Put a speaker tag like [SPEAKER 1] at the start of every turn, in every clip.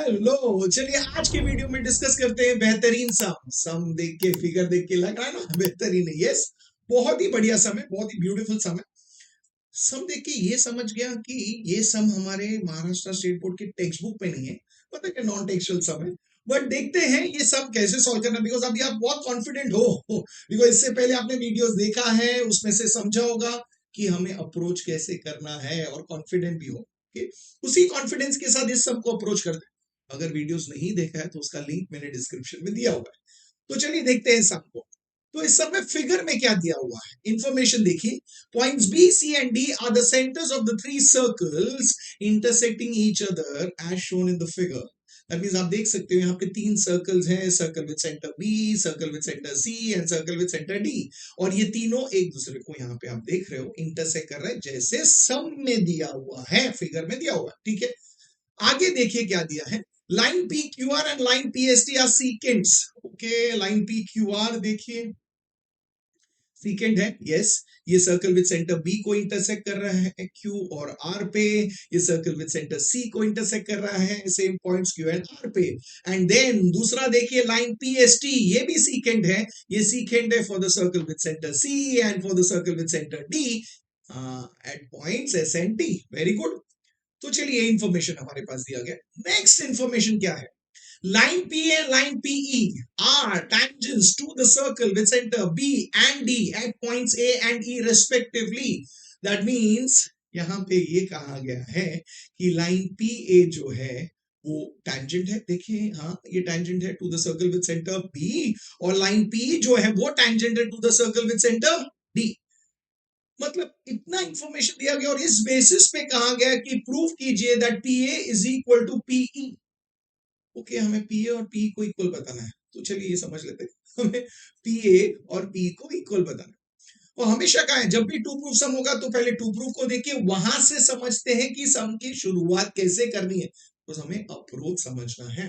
[SPEAKER 1] Hello, चलिए आज के वीडियो में डिस्कस करते हैं बेहतरीन सम देख के फिगर देख के लग रहा है ना बेहतरीन है। यस, बहुत ही बढ़िया सम है, बहुत ही ब्यूटीफुल सम है। सम देख के ये समझ गया कि ये सम हमारे महाराष्ट्र स्टेट बोर्ड के टेक्स्ट बुक में नहीं है, पता है नॉन टेक्सुअल सम है। बट देखते हैं ये सम कैसे सॉल्व करना, बिकॉज अभी आप बहुत कॉन्फिडेंट हो बिकॉज इससे पहले आपने वीडियोस देखा है, उसमें से समझा होगा कि हमें अप्रोच कैसे करना है और कॉन्फिडेंट भी हो। उसी कॉन्फिडेंस के साथ इस सम को अप्रोच करते हैं। अगर वीडियोस नहीं देखा है तो उसका लिंक मैंने डिस्क्रिप्शन में दिया हुआ है। तो चलिए देखते हैं सम को। तो इस सब में फिगर में क्या दिया हुआ है, इंफॉर्मेशन देखिए। Points B C and D are the centres of the three circles intersecting each other as shown in the figure. That means आप देख सकते हो यहाँ पे तीन सर्कल्स हैं, circle with centre B, circle with centre C and circle with centre D. और ये तीनों एक दूसरे को यहाँ पे आप देख रहे हो इंटरसेक्ट कर रहे हैं, जैसे सम में दिया हुआ है, फिगर में दिया हुआ है। ठीक है, आगे देखिए क्या दिया है। Line P Q R and line P S T R secants. Okay, line P Q R देखिए सीकेंट है। यस, ये सर्कल विद सेंटर बी को इंटरसेक्ट कर रहा है क्यू और आर पे। ये सर्कल विद सेंटर सी को इंटरसेक्ट कर रहा है same points Q and R पे। एंड देन दूसरा देखिए लाइन पी एस टी, ये भी सीकेंट है। ये सीकेंट है for the circle with centre C and for the circle with centre D at points S and T. Very good. तो चलिए ये इंफॉर्मेशन हमारे पास दिया गया। नेक्स्ट इंफॉर्मेशन क्या है, line P and line PE are tangents to the circle with center B and D at points A and E respectively. That means यहां पे ये कहा गया है कि लाइन PA जो है वो tangent है। देखिए, हाँ ये tangent है to the circle with center B, और लाइन PE जो है वो tangent है to the circle with center D। मतलब इतना इंफॉर्मेशन दिया गया और इस बेसिस पे कहा गया कि प्रूव कीजिए that PA is equal to PE। Okay, हमें पीए और पी को इक्वल बताना है। तो चलिए ये समझ लेते हैं, हमें पीए और पी को इक्वल बताना है। और हमेशा कहा है जब भी टू प्रूफ सम होगा तो पहले टू प्रूफ को देखिए, वहां से समझते हैं कि सम की शुरुआत कैसे करनी है। तो हमें अप्रोच समझना है।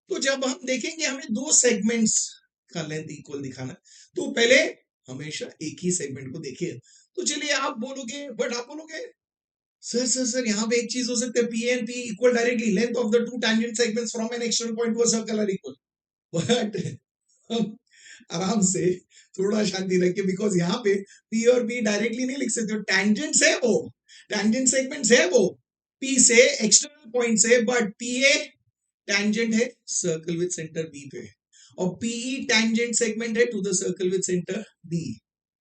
[SPEAKER 1] तो जब हम देखेंगे हमें दो सेगमेंट्स का लेंथ इक्वल दिखाना है, तो पहले हमेशा एक ही सेगमेंट को देखिए। तो चलिए आप बोलोगे, बट आप बोलोगे सर सर सर यहाँ पे एक चीज हो सकती है, P and P equal directly, length of the two tangent segments from an external point to a circle are equal. But हम आराम से थोड़ा शांति रखिए, बिकॉज यहाँ पे पी और बी डायरेक्टली नहीं लिख सकते, टैंजेंट्स है वो, टैंजेंट सेगमेंट्स है वो पी से एक्सटर्नल पॉइंट से। बट पी ए टैंजेंट है सर्कल विद सेंटर बी पे, और पीई टैंजेंट सेगमेंट है to the circle with centre D.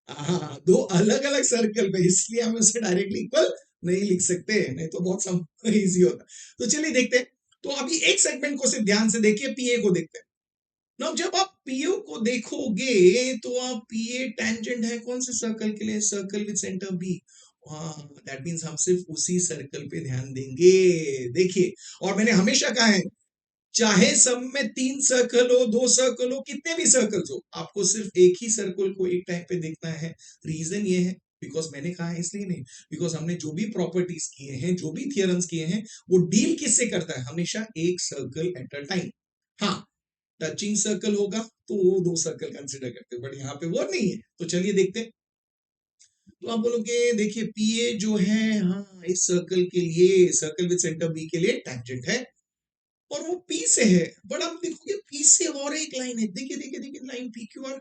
[SPEAKER 1] हाँ, दो अलग अलग सर्कल पे, इसलिए हम उसे डायरेक्टली इक्वल नहीं लिख सकते, नहीं तो बहुत सम इजी होता। तो चलिए देखते हैं। तो अभी एक सेगमेंट को सिर्फ ध्यान से देखिए, पीए को देखते हैं ना। जब आप पीओ को देखोगे तो आप पीए टैंजेंट है कौन से सर्कल के लिए, सर्कल विद सेंटर बी। हाँ, दैट मींस हम सिर्फ उसी सर्कल पे ध्यान देंगे। देखिए, और मैंने हमेशा कहा है चाहे सब में तीन सर्कल हो, दो सर्कल हो, कितने भी सर्कल्स हो, आपको सिर्फ एक ही सर्कल को एक टाइम पे देखना है। रीजन ये है, बिकॉज मैंने कहा है इसलिए नहीं, बिकॉज हमने जो भी प्रॉपर्टीज किए हैं, जो भी थियरम्स किए हैं, वो डील किससे करता है, हमेशा एक सर्कल एट अ टाइम। हाँ, टचिंग सर्कल होगा तो वो दो सर्कल कंसिडर करते हैं, बट यहाँ पे वो नहीं है। तो चलिए देखते हैं। तो आप बोलोगे देखिए पीए जो है, हाँ इस सर्कल के लिए, सर्कल विद सेंटर बी के लिए टैंजेंट है, और वो पी से है। बट आप देखोगे पी से और एक लाइन है, देखिए देखिए देखिए लाइन पी क्यू आर,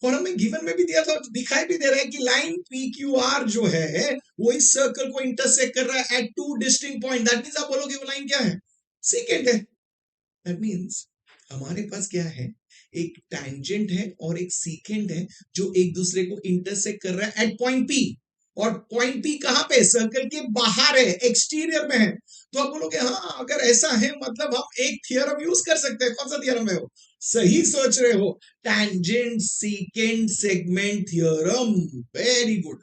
[SPEAKER 1] और हमें गिवन में भी दिया था, दिखाई भी दे रहा है कि लाइन पी क्यू आर जो है वो इस सर्कल को इंटरसेक्ट कर रहा है at two distinct point. That means आप बोलोगे वो लाइन क्या है, सीकेंट है। दैट मींस हमारे पास क्या है, एक टैंजेंट है और एक सीकेंट है जो एक दूसरे को इंटरसेक्ट कर रहा है एट पॉइंट पी। और पॉइंट पी कहां पे, सर्कल के बाहर है, एक्सटीरियर में है। तो आप बोलोगे हाँ अगर ऐसा है मतलब हम एक थियरम यूज कर सकते हैं। कौन सा थियरम है वो, सही सोच रहे हो, tangent secant segment theorem. Very good.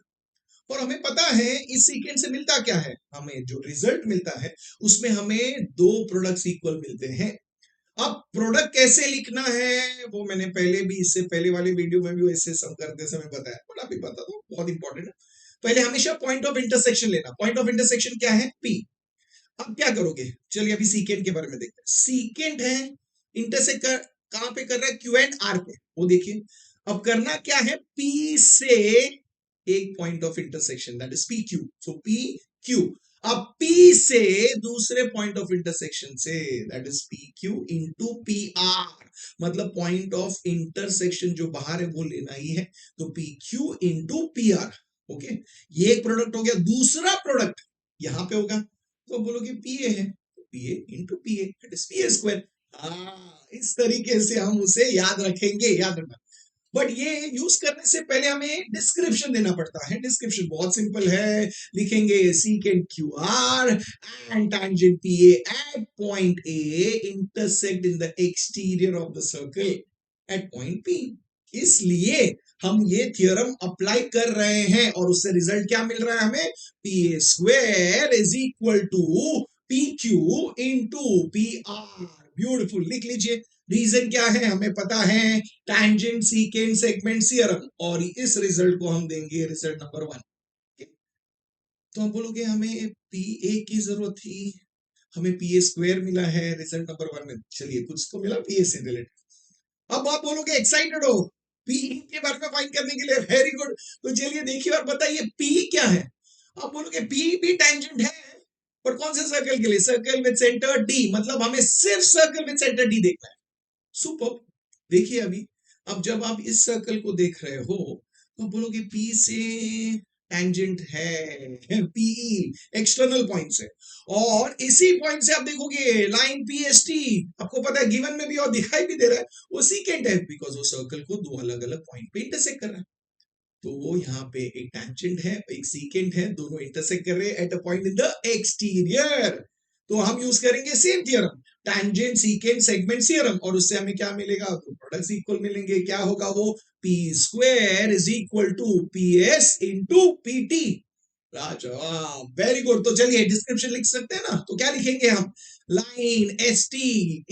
[SPEAKER 1] और हमें पता है इस सीकेंट से मिलता क्या है, हमें जो रिजल्ट मिलता है उसमें हमें दो प्रोडक्ट्स इक्वल मिलते हैं। अब प्रोडक्ट कैसे लिखना है वो मैंने पहले भी, इससे पहले वाले वीडियो में भी वैसे सम करते समय बताया, बट अभी बता दो, बहुत इंपॉर्टेंट है। पहले हमेशा पॉइंट ऑफ इंटरसेक्शन लेना। पॉइंट ऑफ इंटरसेक्शन क्या है, पी। अब क्या करोगे, चलिए अभी सीकेंट के बारे में देखते हैं। सीकेंट है, इंटरसेक्ट कर कहां पे कर रहा है, क्यू एंड आर पे, वो देखिए। अब करना क्या है, पी से एक point of intersection, that is P Q. So P Q. अब P से दूसरे पॉइंट ऑफ इंटरसेक्शन से, that is PQ into PR, मतलब पॉइंट ऑफ इंटरसेक्शन जो बाहर है वो लेना ही है, तो PQ इंटू PR। ओके, ये एक प्रोडक्ट हो गया। दूसरा प्रोडक्ट यहां पे होगा, तो बोलोगे PA है, PA into PA, that is PA square. इस तरीके से हम उसे याद रखेंगे, याद रखना। बट ये यूज करने से पहले हमें डिस्क्रिप्शन देना पड़ता है। डिस्क्रिप्शन बहुत सिंपल है, लिखेंगे secant Q R and tangent PA at point A intersect in the exterior of the circle at point P। इसलिए हम ये थियरम अप्लाई कर रहे हैं और उससे रिजल्ट क्या मिल रहा है हमें, PA square is equal to PQ into PR। Beautiful, लिख लीजिए। रीजन क्या है हमें पता है, टैंजेंट सीकेंट सेगमेंट थ्योरम, और इस रिजल्ट को हम देंगे रिजल्ट नंबर 1। तो हम बोलोगे हमें PA की जरूरत थी, हमें PA स्क्वायर मिला है रिजल्ट नंबर 1 में। चलिए कुछ तो मिला PA से रिलेटेड। अब आप बोलोगे एक्साइटेड हो P के बारे में फाइंड करने के लिए, वेरी गुड। तो चलिए देखिए और बताइए P क्या है। आप बोलोगे P भी टैंजेंट है, पर कौन से सर्कल के लिए, सर्कल विद सेंटर D, मतलब हमें सिर्फ सर्कल विद सेंटर D देखना है। सुपर, देखिए अभी, अब जब आप इस सर्कल को देख रहे हो तो आप बोलोगे P से टेंजेंट है PE, एक्सटर्नल पॉइंट से, और इसी पॉइंट से आप देखोगे लाइन PST, आपको पता है गिवन में भी और दिखाई भी दे रहा है, वो सीकेंट है, बिकॉज वो सर्कल को दो अलग अलग पॉइंट पे इंटरसेक्ट कर रहा है। तो वो यहाँ पे एक टेंजेंट है, एक सीकेंट है, दोनों इंटरसेक्ट कर रहे हैं at a point in the exterior. तो हम यूज करेंगे same theorem, tangent secant segment theorem, और उससे हमें क्या मिलेगा, तो प्रोडक्ट्स इक्वल मिलेंगे। क्या होगा वो, P square is equal to PS into PT। Very good. तो चलिए डिस्क्रिप्शन लिख सकते हैं ना, तो क्या लिखेंगे हम, line ST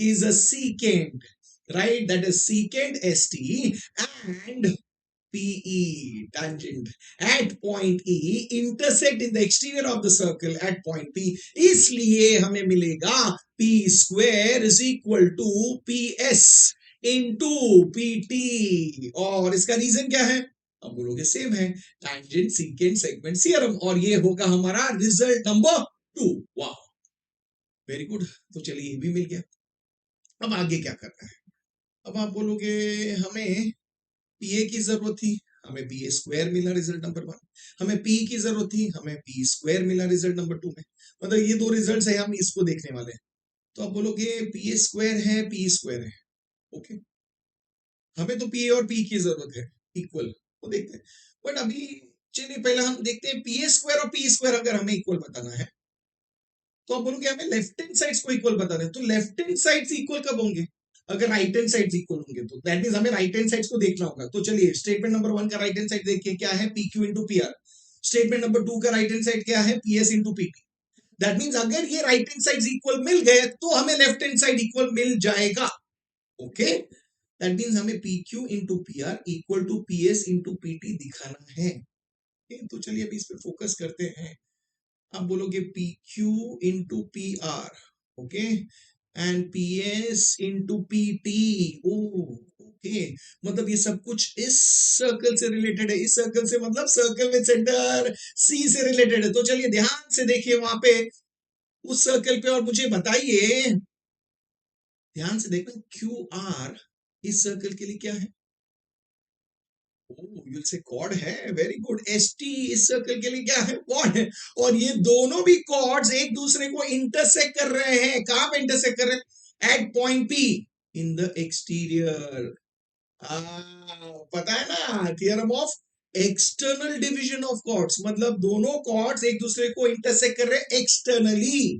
[SPEAKER 1] is a secant, right, that is secant ST and PE tangent at point E intersect in the exterior of the circle at point P। इसलिए हमें मिलेगा P square is equal to PS into PT। और इसका reason क्या है, अब बोलोगे same है, tangent secant segment theorem, और ये होगा हमारा रिजल्ट नंबर 2। वाह, वेरी गुड। तो चलिए ये भी मिल गया। अब आगे क्या करना है, अब आप बोलोगे हमें PA की जरूरत थी, हमें PA स्क्वायर मिला रिजल्ट नंबर 1। हमें P की जरूरत थी, हमें P स्क्वायर मिला रिजल्ट नंबर 2 में। मतलब ये दो रिजल्ट्स है, हम इसको देखने वाले हैं। तो आप बोलोगे PA स्क्वायर है, P स्क्वायर है, ओके, हमें तो PA और P की जरूरत है इक्वल, तो देखते हैं। बट अभी चलिए पहले हम देखते हैं PA स्क्वायर और P स्क्वायर अगर हमें इक्वल बताना है, तो आप बोलोगे हमें लेफ्ट हैंड साइड्स को इक्वल बताना है। तो लेफ्ट हैंड साइड्स इक्वल कब होंगे, अगर राइट हैंड साइड्स इक्वल होंगे, तो दैट मींस हमें राइट हैंड साइड्स को देखना होगा। तो चलिए स्टेटमेंट नंबर 1 का राइट हैंड साइड देखिए, क्या है, PQ into PR। Statement number 2 का राइट हैंड साइड क्या है, PS into PT। That means अगर ये राइट हैंड साइड्स इक्वल मिल गए तो हमें लेफ्ट हैंड साइड इक्वल मिल जाएगा। ओके, दैट मींस हमें PQ into PR equal to PS into PT दिखाना है। तो चलिए अभी इस पे फोकस करते हैं। आप बोलोगे PQ into PR, okay, and PS into PT। Okay, मतलब ये सब कुछ इस सर्कल से रिलेटेड है, इस सर्कल से मतलब सर्कल विद सेंटर C से रिलेटेड है। तो चलिए ध्यान से देखिए वहां पे उस सर्कल पे, और मुझे बताइए, ध्यान से देखना, QR इस सर्कल के लिए क्या है, यू से कॉर्ड है, वेरी गुड। ST इस सर्कल के लिए क्या है, कॉर्ड है, और ये दोनों भी कॉर्ड्स एक दूसरे को इंटरसेक्ट कर रहे हैं। कहां पे इंटरसेक्ट कर रहे हैं, at point P in the exterior. पता है ना, theorem of external division of chords, मतलब दोनों कॉर्ड्स एक दूसरे को इंटरसेक्ट कर रहे हैं एक्सटर्नली।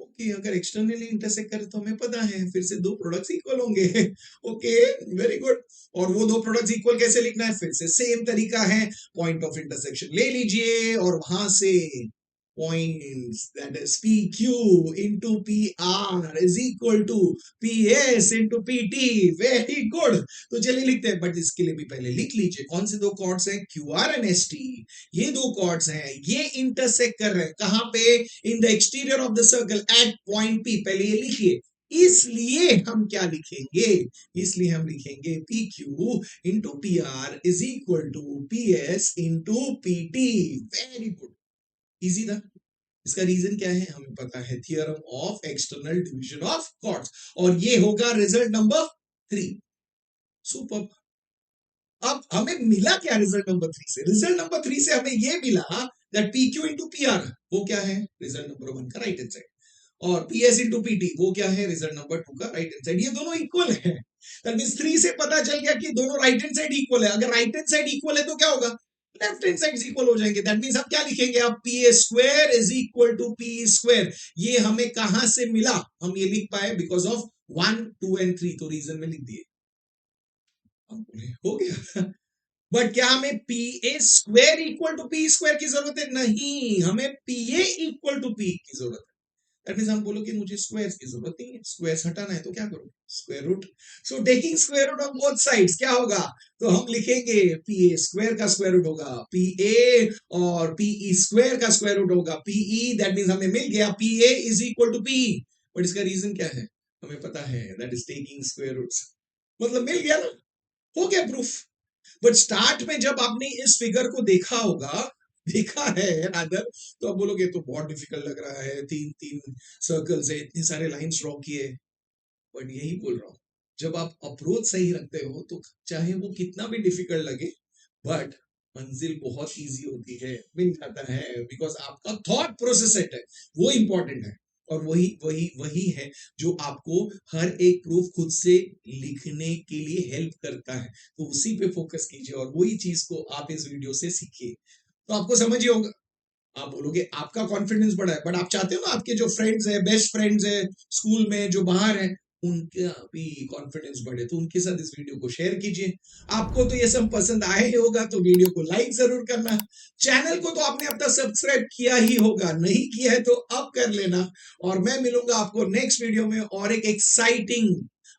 [SPEAKER 1] ओके, अगर एक्सटर्नली इंटरसेक्ट करे तो हमें पता है फिर से दो प्रोडक्ट्स इक्वल होंगे। Okay, very good. और वो दो प्रोडक्ट्स इक्वल कैसे लिखना है, फिर से सेम तरीका है, पॉइंट ऑफ इंटरसेक्शन ले लीजिए और वहां से points, that is PQ into PR is equal to PS into PT। Very good. तो चलिए लिखते हैं, बट इसके लिए भी पहले लिख लीजिए कौन से दो कॉर्ड्स हैं, QR एंड ST। ये दो कॉर्ड्स हैं, ये इंटरसेक्ट कर रहे हैं कहां पे, इन the exterior of the circle eight point P। पहले ये लिखिए, इसलिए हम क्या लिखेंगे, इसलिए हम लिखेंगे PQ into PR is equal to PS into PT। Very good, easy था। इसका रीजन क्या है हमें पता है, theorem of external division of chords, और ये होगा रिजल्ट नंबर 3। सुपर। अब हमें मिला क्या रिजल्ट नंबर 3 से? रिजल्ट नंबर 3 से हमें ये मिला that P Q into P R वो क्या है, रिजल्ट नंबर 1 का राइट हैंड साइड, और P S into P T वो क्या है, रिजल्ट नंबर 2 का राइट हैंड साइड। ये दोनों इक्वल है। दैट मींस 3 से पता चल गया कि दोनों राइट हैंड साइड इक्वल है। अगर राइट हैंड साइड इक्वल है तो क्या होगा, लेफ्ट हैंड साइड इक्वल हो जाएंगे। दैट मींस अब क्या लिखेंगे, अब P A square is equal to P square. ये हमें कहां से मिला, हम ये लिख पाए बिकॉज ऑफ 1 2 एंड 3, तो रीजन में लिख दिए, हो गया। बट क्या हमें P A square equal to P square की जरूरत है? नहीं, हमें P A equal to P की जरूरत है। दैट मींस हम बोलो कि मुझे स्क्वायर्स की जरूरत नहीं है, स्क्वायर्स हटाना है तो क्या करो, square root. So taking square root of both sides क्या होगा, तो हम लिखेंगे पी ए स्क्वायर का स्क्वायर रूट होगा पी ए, और पी ई स्क्वायर का स्क्वायर रूट होगा पी ई। दैट मींस हमें मिल गया P A is equal to P. But इसका रीजन क्या है हमें पता है, that is taking square roots. मतलब मिल गया ना, हो गया प्रूफ। बट स्टार्ट में जब आपने इस फिगर को देखा होगा, देखा है रादर, तो आप बोलोगे तो बहुत डिफिकल्ट लग रहा है, 3 सर्कल्स है, इतने सारे लाइंस ड्रॉ किए। बट यही बोल रहा हूं, जब आप अप्रोच सही रखते हो तो चाहे वो कितना भी डिफिकल्ट लगे, बट मंजिल बहुत इजी होती है, मिल जाता है, बिकॉज आपका थॉट प्रोसेस सेट है, वो इंपॉर्टेंट है। और वही वही वही है जो आपको हर एक प्रूफ खुद से लिखने के लिए हेल्प करता है। तो उसी पे फोकस कीजिए और वही चीज को आप इस वीडियो से सीखिए, तो आपको समझ ही होगा। आप बोलोगे आपका कॉन्फिडेंस बढ़ा है, बट आप चाहते हो ना आपके जो फ्रेंड्स है, बेस्ट फ्रेंड्स है स्कूल में जो बाहर है, उनका भी कॉन्फिडेंस बढ़े, तो उनके साथ इस वीडियो को शेयर कीजिए। आपको तो ये सब पसंद आया ही होगा, तो वीडियो को लाइक जरूर करना। चैनल को तो आपने अब तक सब्सक्राइब किया ही होगा, नहीं किया है तो अब कर लेना। और मैं मिलूंगा आपको नेक्स्ट वीडियो में और एक एक्साइटिंग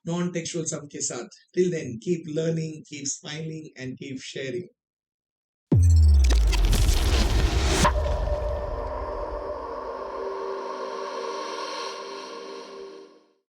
[SPEAKER 1] नॉन टेक्सुअल सम के साथ। Till then keep learning, keep smiling and keep sharing.